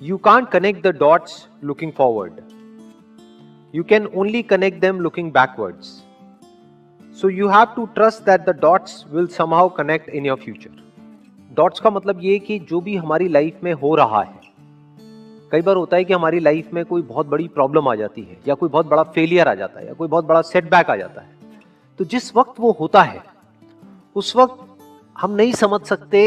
You can't connect the dots looking forward. You can only connect them looking backwards. So you have to trust that the dots will somehow connect in your future. Dots का मतलब ये कि जो भी हमारी life में हो रहा है, कई बार होता है कि हमारी लाइफ में कोई बहुत बड़ी प्रॉब्लम आ जाती है या कोई बहुत बड़ा फेलियर आ जाता है या कोई बहुत बड़ा सेटबैक आ जाता है। तो जिस वक्त वो होता है उस वक्त हम नहीं समझ सकते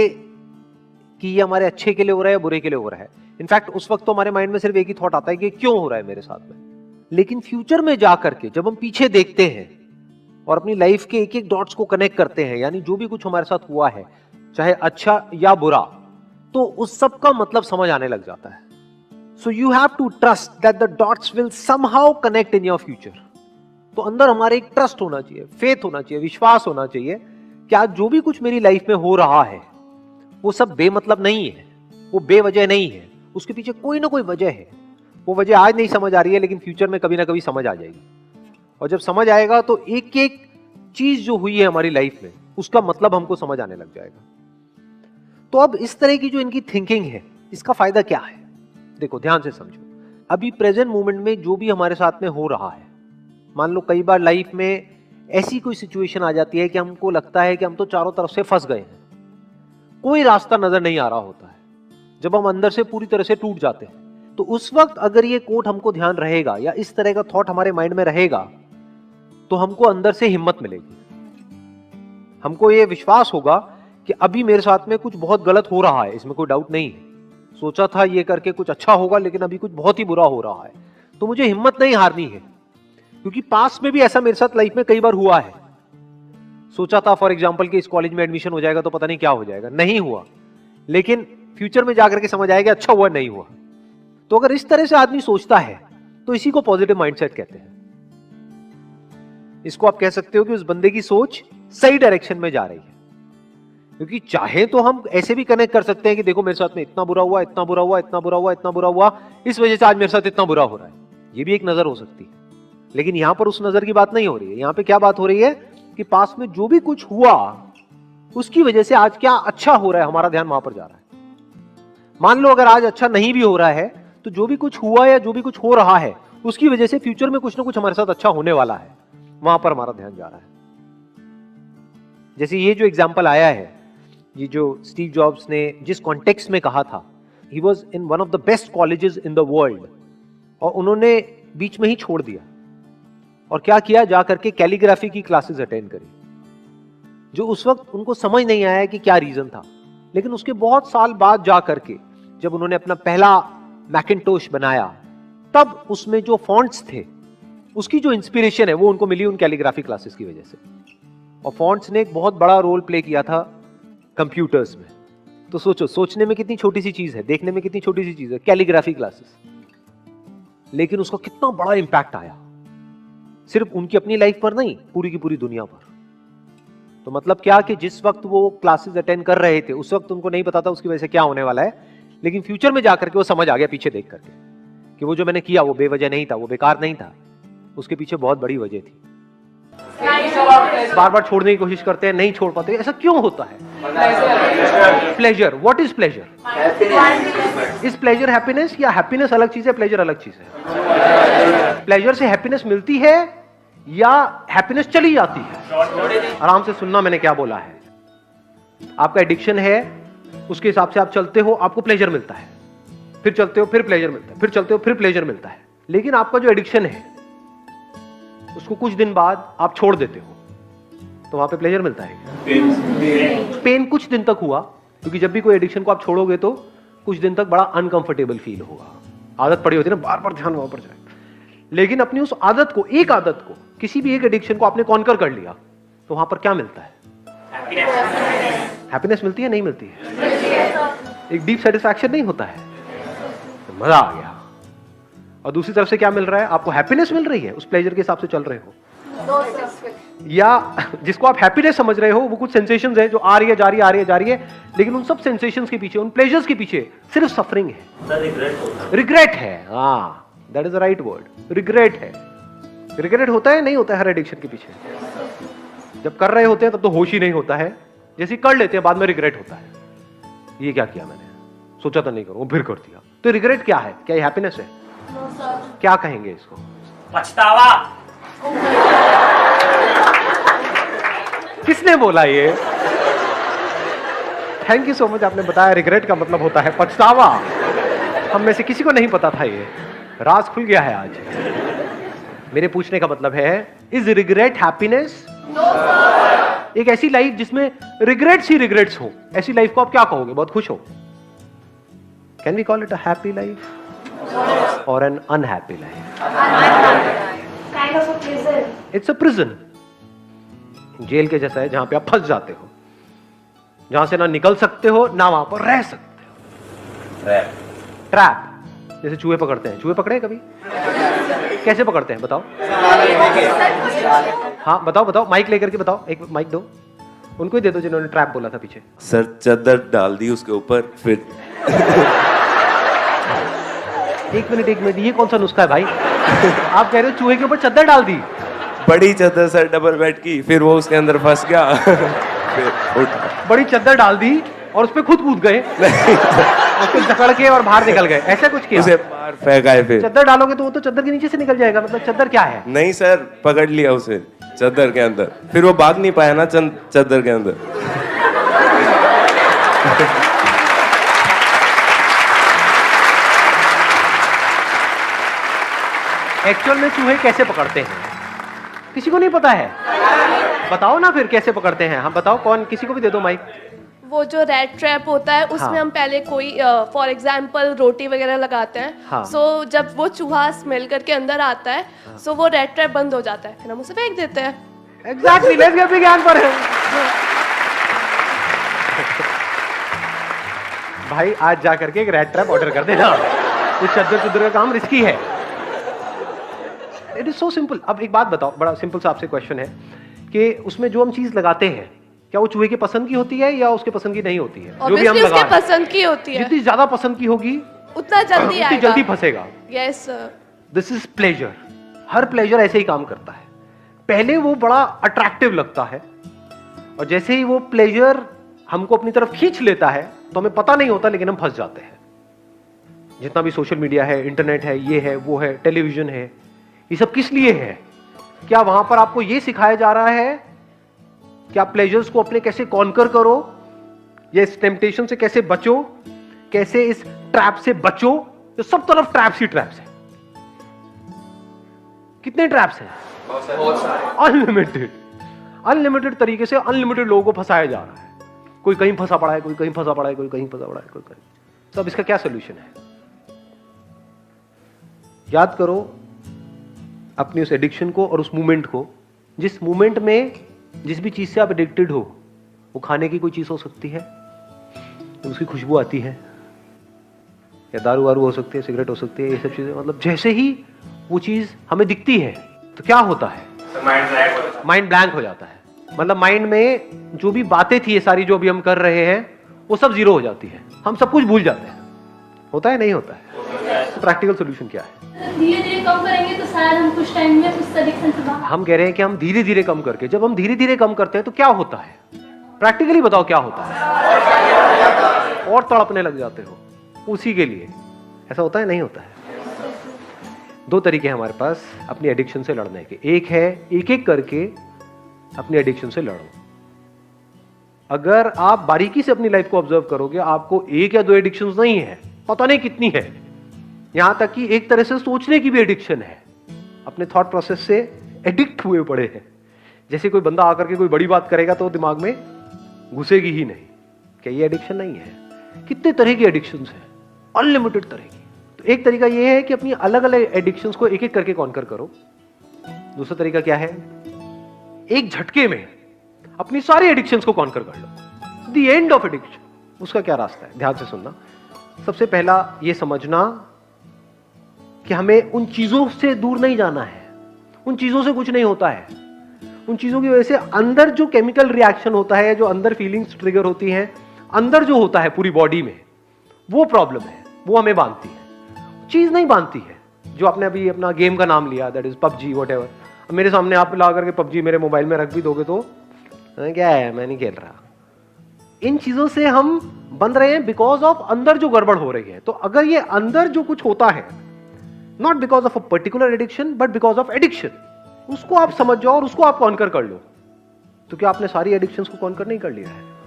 कि ये हमारे अच्छे के लिए हो रहा है या बुरे के लिए हो रहा है। इनफैक्ट उस वक्त तो हमारे माइंड में सिर्फ एक ही थॉट आता है कि क्यों हो रहा है मेरे साथ में। लेकिन फ्यूचर में जाकर के जब हम पीछे देखते हैं और अपनी लाइफ के एक एक डॉट्स को कनेक्ट करते हैं, यानी जो भी कुछ हमारे साथ हुआ है चाहे अच्छा या बुरा, तो उस सब का मतलब समझ आने लग जाता है। So you have to trust that the dots will somehow connect in your future. तो अंदर हमारे एक ट्रस्ट होना चाहिए, फेथ होना चाहिए, विश्वास होना चाहिए कि आज जो भी कुछ मेरी लाइफ में हो रहा है वो सब बेमतलब नहीं है, वो बेवजह नहीं है, उसके पीछे कोई ना कोई वजह है। वो वजह आज नहीं समझ आ रही है लेकिन फ्यूचर में कभी ना कभी समझ आ जाएगी। और जब समझ आएगा तो एक एक चीज जो हुई है हमारी लाइफ में उसका मतलब हमको समझ आने लग जाएगा। तो अब इस तरह की जो इनकी थिंकिंग है, इसका फायदा क्या है? देखो ध्यान से समझो। अभी प्रेजेंट मोमेंट में जो भी हमारे साथ में हो रहा है, मान लो कई बार लाइफ में ऐसी कोई सिचुएशन आ जाती है कि हमको लगता है कि हम तो चारों तरफ से फंस गए हैं, कोई रास्ता नजर नहीं आ रहा होता है, जब हम अंदर से पूरी तरह से टूट जाते हैं। तो उस वक्त अगर ये कोट हमको ध्यान रहेगा या इस तरह का थॉट हमारे माइंड में रहेगा तो हमको अंदर से हिम्मत मिलेगी, हमको ये विश्वास होगा कि अभी मेरे साथ में कुछ बहुत गलत हो रहा है, इसमें कोई डाउट नहीं है। सोचा था ये करके कुछ अच्छा होगा लेकिन अभी कुछ बहुत ही बुरा हो रहा है, तो मुझे हिम्मत नहीं हारनी है। क्योंकि पास्ट में भी ऐसा मेरे साथ लाइफ में कई बार हुआ है। सोचा था फॉर एग्जांपल कि इस कॉलेज में एडमिशन हो जाएगा तो पता नहीं क्या हो जाएगा, नहीं हुआ, लेकिन फ्यूचर में जाकर के समझ आएगा अच्छा हुआ नहीं हुआ। तो अगर इस तरह से आदमी सोचता है तो इसी को पॉजिटिव माइंडसेट कहते हैं। इसको आप कह सकते हो कि उस बंदे की सोच सही डायरेक्शन में जा रही है। क्योंकि चाहे तो हम ऐसे भी कनेक्ट कर सकते हैं कि देखो मेरे साथ में इतना बुरा हुआ, इतना बुरा हुआ, इतना बुरा हुआ, इतना बुरा हुआ, इस वजह से आज मेरे साथ इतना बुरा हो रहा है, ये भी एक नजर हो सकती है। लेकिन यहां पर उस नजर की बात नहीं हो रही है। यहां पे क्या बात हो रही है कि पास में जो भी कुछ हुआ उसकी वजह से आज क्या अच्छा हो रहा है, हमारा ध्यान वहां पर जा रहा है। मान लो अगर आज अच्छा नहीं भी हो रहा है तो जो भी कुछ हुआ या जो भी कुछ हो रहा है उसकी वजह से फ्यूचर में कुछ ना कुछ हमारे साथ अच्छा होने वाला है, वहां पर हमारा ध्यान जा रहा है। जैसे ये जो एग्जाम्पल आया है, ये जो स्टीव जॉब्स ने जिस कॉन्टेक्स्ट में कहा था, he was in one of the best colleges in the world, और उन्होंने बीच में ही छोड़ दिया और क्या किया, जाकर के कैलीग्राफी की क्लासेस अटेंड करी, जो उस वक्त उनको समझ नहीं आया कि क्या रीजन था। लेकिन उसके बहुत साल बाद जाकर के जब उन्होंने अपना पहला मैकिन्टोश बनाया, तब उसमें जो फॉन्ट्स थे उसकी जो इंस्पिरेशन है वो उनको मिली उन कैलीग्राफी क्लासेस की वजह से। और फॉन्ट्स ने एक बहुत बड़ा रोल प्ले किया था कंप्यूटर्स में। तो सोचो, सोचने में कितनी छोटी सी चीज है, देखने में कितनी छोटी सी चीज है, कैलीग्राफी क्लासेस, लेकिन उसका कितना बड़ा इंपैक्ट आया, सिर्फ उनकी अपनी लाइफ पर नहीं, पूरी की पूरी दुनिया पर। तो मतलब क्या कि जिस वक्त वो क्लासेस अटेंड कर रहे थे उस वक्त उनको नहीं पता था उसकी वजह से क्या होने वाला है, लेकिन फ्यूचर में जाकर के वो समझ आ गया पीछे देख करके कि वो जो मैंने किया वो बेवजह नहीं था, वो बेकार नहीं था, उसके पीछे बहुत बड़ी वजह थी। बार बार छोड़ने की कोशिश करते हैं, नहीं छोड़ पाते, ऐसा क्यों होता है? Pleasure. What is pleasure? Is pleasure happiness या हैप्पीनेस अलग चीज है, प्लेजर अलग चीज है? प्लेजर से हैप्पीनेस मिलती है या हैप्पीनेस चली जाती है? आराम से सुनना मैंने क्या बोला है। आपका एडिक्शन है, उसके हिसाब से आप चलते हो, आपको प्लेजर मिलता है, फिर चलते हो फिर प्लेजर मिलता है, फिर चलते हो फिर प्लेजर मिलता है। लेकिन आपका जो एडिक्शन है उसको कुछ दिन बाद आप छोड़ देते हो तो वहां पे प्लेजर मिलता है। पेन कुछ दिन तक हुआ, क्योंकि जब भी कोई एडिक्शन को आप छोड़ोगे तो कुछ दिन तक बड़ा अनकंफर्टेबल फील होगा, आदत पड़ी होती है ना, बार बार ध्यान वहां पर जाए। लेकिन अपनी उस आदत को, एक आदत को, किसी भी एक एडिक्शन को आपने कॉन्कर कर लिया तो वहां पर क्या मिलता है? हैप्पीनेस मिलती है, नहीं मिलती है? एक डीप सेटिस्फैक्शन नहीं होता है, तो मजा आ गया। और दूसरी तरफ से क्या मिल रहा है? आपको हैप्पीनेस मिल रही है, उस प्लेजर के हिसाब से चल रहे हो, या जिसको आप हैप्पीनेस समझ रहे हो वो कुछ सेंसेशंस है जो आ रही है जा रही है, आ रही है जा रही है, लेकिन उन सब सेंसेशंस के पीछे, उन प्लेजर्स के पीछे सिर्फ सफरिंग है, रिग्रेट है। हाँ, that is the right word, regret है। रिग्रेट होता है, नहीं होता है हर एडिक्शन के पीछे? जब कर रहे होते हैं तब तो होश ही नहीं होता है, जैसे कर लेते हैं बाद में रिग्रेट होता है, ये क्या किया मैंने, सोचा था नहीं करूंगा, फिर कर दिया। तो रिग्रेट क्या है? क्या ये हैप्पीनेस है? क्या कहेंगे इसको? पछतावा। किसने बोला ये? थैंक यू सो मच, आपने बताया रिग्रेट का मतलब होता है पछतावा। हम में से किसी को नहीं पता था, ये राज खुल गया है आज। मेरे पूछने का मतलब है, इज रिग्रेट हैप्पीनेस? एक ऐसी लाइफ जिसमें रिग्रेट्स ही रिग्रेट्स हो, ऐसी लाइफ को आप क्या कहोगे? बहुत खुश हो? Can we call it a happy life और an unhappy life? It's a prison. जेल के जैसा है, जहां पे आप फंस जाते हो, जहां से ना निकल सकते हो ना वहां पर रह सकते हो। ट्रैप। जैसे चूहे पकड़ते हैं, चूहे पकड़े कभी? कैसे पकड़ते हैं बताओ? हाँ बताओ बताओ, माइक लेकर के बताओ, एक माइक दो उनको ही दे दो जिन्होंने ट्रैप बोला था पीछे। सर चादर डाल दी उसके ऊपर, फिर एक मिनट, ये कौन सा नुस्खा है भाई? आप कह रहे हो चूहे के ऊपर चादर डाल दी? बड़ी चादर सर, डबल बेड की, फिर वो उसके अंदर फंस गया। फिर उठा, बड़ी चादर डाल दी और उस पे खुद कूद गए, उसको जकड़ के और बाहर निकल गए, ऐसा कुछ किया? उसे बाहर फेंकाए। फिर चादर डालोगे तो वो तो चादर के नीचे से निकल जाएगा, मतलब चादर क्या है? नहीं सर, पकड़ लिया उसे चादर के अंदर, फिर वो भाग नहीं पाया ना चादर के अंदर। एक्चुअल में चूहे कैसे पकड़ते हैं किसी को नहीं पता है? बताओ ना फिर कैसे पकड़ते हैं। हम बताओ, कौन? किसी को भी दे दो माइक। वो जो रेड ट्रैप होता है उसमें हाँ। हम पहले कोई फॉर एग्जांपल रोटी वगैरह लगाते हैं। हाँ। सो जब वो चूहा स्मेल करके अंदर आता है, सो वो रेड ट्रैप बंद हो जाता है, फिर हम उसे फेंक देते हैं। एग्जैक्टली, लेट्स गेट विज्ञान पर है। भाई आज जा करके एक रेड ट्रैप ऑर्डर कर देना, इस चद्दर का काम रिस्की है। It is so simple. अब एक बात बताओ, बड़ा सिंपल सा आपसे क्वेश्चन है कि उसमें जो हम चीज लगाते हैं क्या वो चूहे के पसंद की होती है या उसके पसंद की नहीं होती है? जो भी हम Obviously लगा उसके रहे हैं, पसंद की होती है, जितनी ज्यादा पसंद की होगी उतना जल्दी उतनी आएगा, जल्दी फंसेगा। यस। This is pleasure. हर प्लेजर ऐसे ही काम करता है, पहले वो बड़ा अट्रैक्टिव लगता है और जैसे ही वो प्लेजर हमको अपनी तरफ खींच लेता है तो हमें पता नहीं होता, लेकिन हम फंस जाते हैं। जितना भी सोशल मीडिया है, इंटरनेट है, ये है, वो है, टेलीविजन है, ये सब किस लिए है? क्या वहां पर आपको ये सिखाया जा रहा है कि आप प्लेजर्स को अपने कैसे कॉन्कर करो, या इस टेम्पटेशन से कैसे बचो, कैसे इस ट्रैप से बचो? तो सब तरफ ट्रैप्स ही ट्रैप्स है। कितने ट्रैप्स हैं? अनलिमिटेड। अनलिमिटेड तरीके से अनलिमिटेड लोगों को फंसाया जा रहा है। कोई कहीं फंसा पड़ा है, कोई कहीं फंसा पड़ा है, कोई कहीं फंसा पड़ा है, कोई कहीं। तो अब इसका क्या सोल्यूशन है? याद करो अपनी उस एडिक्शन को और उस मूवमेंट को, जिस मूवमेंट में जिस भी चीज से आप एडिक्टेड हो, वो खाने की कोई चीज हो सकती है तो उसकी खुशबू आती है, या दारू वारू हो सकती है, सिगरेट हो सकती है, ये सब चीजें। मतलब जैसे ही वो चीज हमें दिखती है तो क्या होता है? माइंड ब्लैंक हो जाता है। मतलब माइंड में जो भी बातें थी, ये सारी जो भी हम कर रहे हैं, वो सब जीरो हो जाती है, हम सब कुछ भूल जाते हैं। होता है नहीं होता है? तो प्रैक्टिकल सोल्यूशन क्या है? धीरे धीरे कम करेंगे तो शायद हम कुछ टाइम में उस एडिक्शन से बाहर। हम कह रहे हैं कि हम धीरे धीरे कम करके, जब हम धीरे धीरे कम करते हैं तो क्या होता है? प्रैक्टिकली बताओ क्या होता है? और तड़पने लग जाते हो उसी के लिए। ऐसा होता है नहीं होता है? दो तरीके हैं हमारे पास अपनी एडिक्शन से लड़ने के। एक है एक एक करके अपनी एडिक्शन से लड़ो। अगर आप बारीकी से अपनी लाइफ को ऑब्जर्व करोगे, आपको एक या दो एडिक्शंस नहीं है, पता नहीं कितनी है। यहां तक कि एक तरह से सोचने की भी एडिक्शन है, अपने थॉट प्रोसेस से एडिक्ट हुए पड़े हैं। जैसे कोई बंदा आकर के कोई बड़ी बात करेगा तो दिमाग में घुसेगी ही नहीं। क्या ये एडिक्शन नहीं है? कितने तरह की एडिक्शंस हैं, अनलिमिटेड तरह की। तो एक तरीका ये है कि अपनी अलग अलग एडिक्शंस को एक एक करके कॉन्कर करो। दूसरा तरीका क्या है? एक झटके में अपनी सारी एडिक्शंस को कॉन्कर कर लो। The end of addiction. उसका क्या रास्ता है? ध्यान से सुनना। सबसे पहला ये समझना कि हमें उन चीजों से दूर नहीं जाना है। उन चीजों से कुछ नहीं होता है। उन चीजों की वजह से अंदर जो केमिकल रिएक्शन होता है, जो अंदर फीलिंग्स ट्रिगर होती हैं, अंदर जो होता है पूरी बॉडी में, वो प्रॉब्लम है, वो हमें बांधती है। चीज नहीं बांधती है। जो आपने अभी अपना गेम का नाम लिया, दैट इज पबजी, व्हाटएवर। मेरे सामने आप ला करके पबजी मेरे मोबाइल में रख भी दोगे तो क्या है, मैं नहीं खेल रहा। इन चीजों से हम बंध रहे हैं बिकॉज ऑफ अंदर जो गड़बड़ हो रही है। तो अगर ये अंदर जो कुछ होता है, not because of a particular addiction but because of addiction, उसको आप समझ जाओ और उसको आप कॉन्कर कर लो। तो क्या आपने सारी एडिक्शंस को कॉन्कर नहीं कर लिया है?